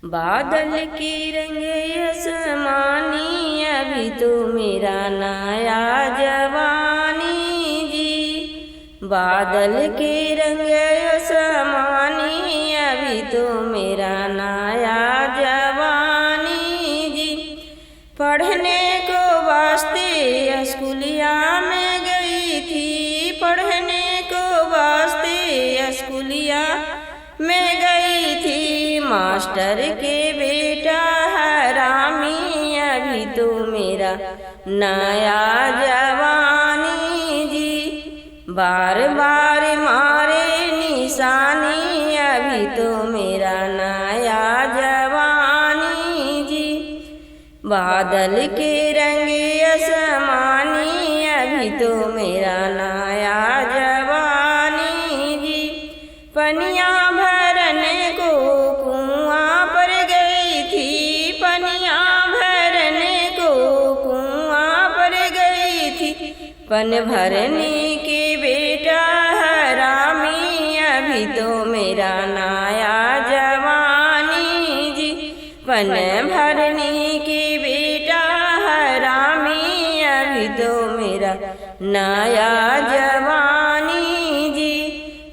बादल की रंग आसमानी, अभी तो मेरा नया जवानी जी। बादल के रंग आसमानी, अभी तो मेरा नया जवानी जी। पढ़ने को वास्ते स्कूलिया में गई थी, पढ़ने को वास्ते स्कूलिया में गई थी। मास्टर के बेटा हरामी, अभी तो मेरा नया जवानी जी। बार बार मारे निशानी, अभी तो मेरा नया जवानी जी। बादल के रंग आसमानी, अभी तो मेरा नया जवानी जी। पनिया भरने को कुआं पर गई थी, पनिया भरने को कुआं पर गई थी। पन भरने के बेटा हरामी, अभी तो मेरा नया जवानी जी। पन भरने के बेटा हरामी, अभी तो मेरा नया जवानी जी।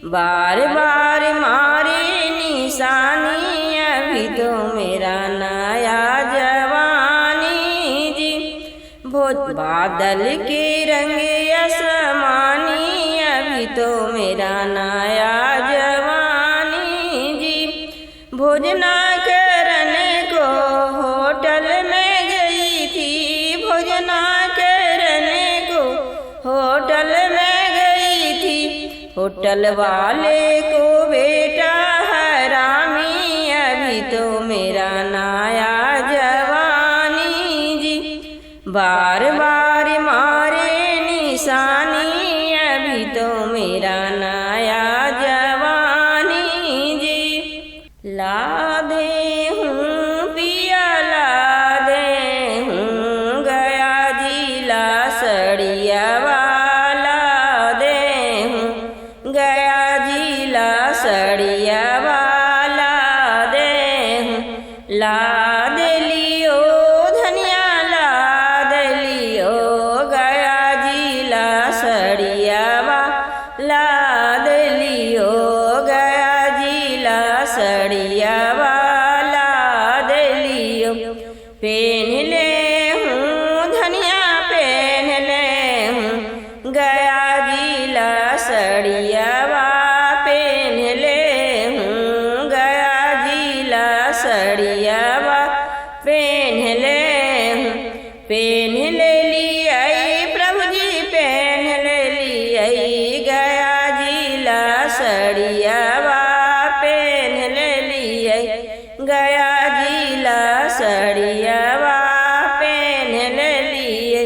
बार बार मारे निशानी, अभी तो मेरा नया जवानी जी। बादल के रंग आसमानी, अभी तो मेरा नया जवानी जी। भोजना करने को होटल में गई थी, भोजना करने को होटल में गई थी। होटल वाले को बेटा हरामी, अभी तो मेरा नया जवानी जी। बार बार मारे निशानी, अभी तो मेरा नया जवानी जी। ला दे हूँ पिया, ला दे हूँ गया जिला सड़िया वाला, दे हूँ गया जिला सड़िया वाला, दे हूँ ला दे लियो धनिया, ला दे लियो गया जिला सड़िया वाला, दे लियो गया जिला सड़िया वाला, दे लियो। पेन ले हूँ धनिया, पेन ले हूँ गया जिला सड़िया वा, पेन ले हूँ गया जिला सड़िया वा, पेन ले हूँ। पेन ले लिया प्रभु जी, पेन ले लिया गया जिला सड़िया वा, पेन ले लिया गया जिला सड़िया वा, पेन ले लिए।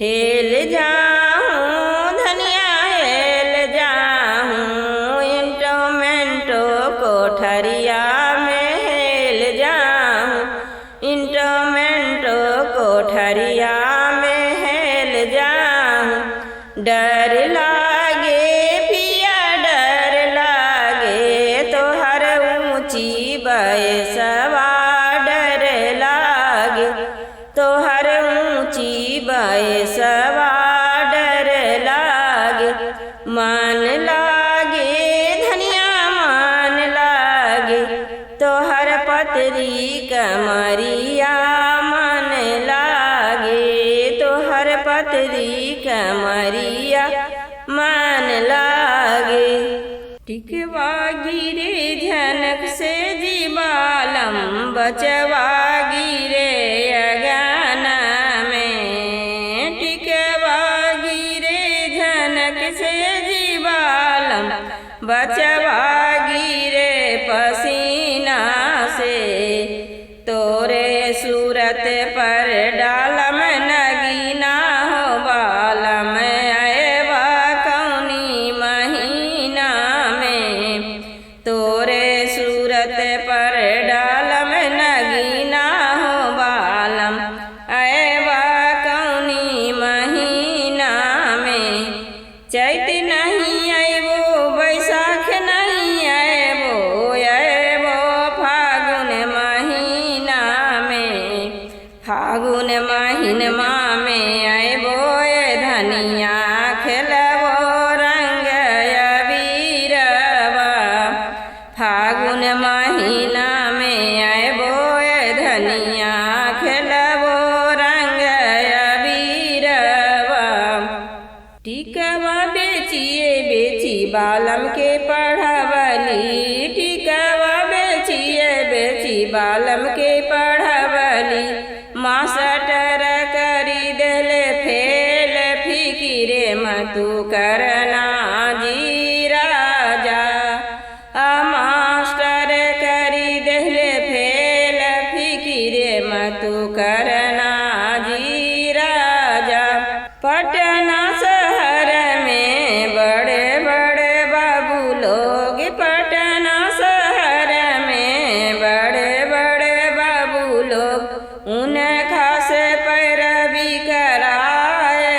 हेल जाऊँ धनिया, हेल जाऊँ इंटोमेंटो कोठरिया में, हेल जाऊँ इंटोमेंटो कोठरिया में, हेल जाऊँ। डर लागे पिया, डर लागे तो हर ऊंची बयसवा, डर लागे तो हर ऊंची बयसवा, डर लागे। मन लागे धनिया, मन लागे तो हर पतरी कमरिया, मन लागे तो हर पतरी कमरिया, मन लागे। टिकवा गिरे झनक से जीवालम, बचवा गिरे अज्ञान में, टिकवा गिरे झनक से जीवालम, बचवा गिरे पसीना से। तोरे सूरत पर डालम नगीना हो बालम, आएबा कौनी महीना में। तोरे सूरत पर डालम नगीना हो बालम, आएबा कौनी महीना में। चैत नहीं आएबो, बैसाख नहीं आएबो, आएबो फागुन महीना। फागुन महीनमा में अबो धनिया खेलबो रंग अबीरवा। फागुन महीना में अबो धनिया खेलबो रंग अबीरवा। टिकवा बेचिए बेची बालम के पढ़ावली। टिकवा बेचिए बेची बालम के पढ़ावली। मास्टर करी देले फेल फिकिरे मतु करना जी राजा। मास्टर करी देले फेल फिकिरे मतु करना जी राजा। पटना शहर में बड़े बड़े बाबू लोग। पटना शहर में बड़े बड़े बाबू लोग। उनका से पैरवी कराए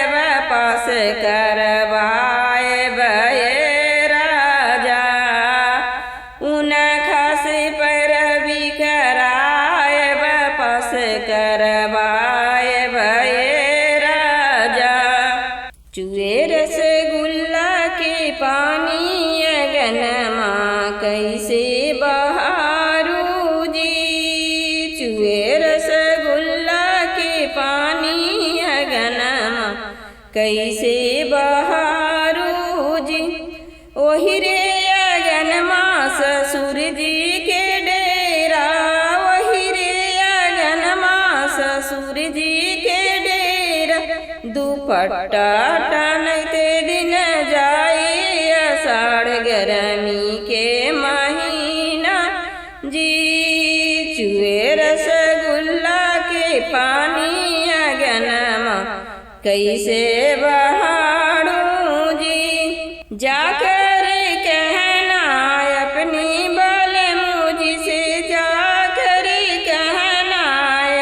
पास करवाए बये राजा। उनका से पैरवी कराए पास करवाए बये राजा। चुए रसगुल्ला के पानी अगनमा कैसे बहारू जी। चुए रसगुल्ला के पानी अगनमा कैसे बहारू जी। ओहि रे अगनमा ससुर जी के डेरा। ओहि रे अगनमा ससुर जी के डेरा। दुपट्टा टनते दिन जाए आषाढ़ गर्मी के महीना जी। चुए रसगुल्ला के पानी अगनमा कैसे बहारू जी। जाकर कहना अपनी बाल मुझसे। जाकर कहना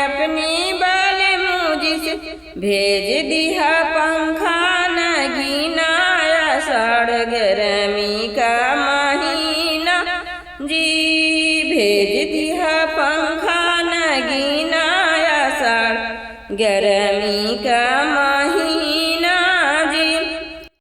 अपनी बाल मुझसे। भेज दिया पंखा नगीना आषाढ़ गर्मी का महीना जी। भेज दिया पंखा नगीना आषाढ़ गर्मी का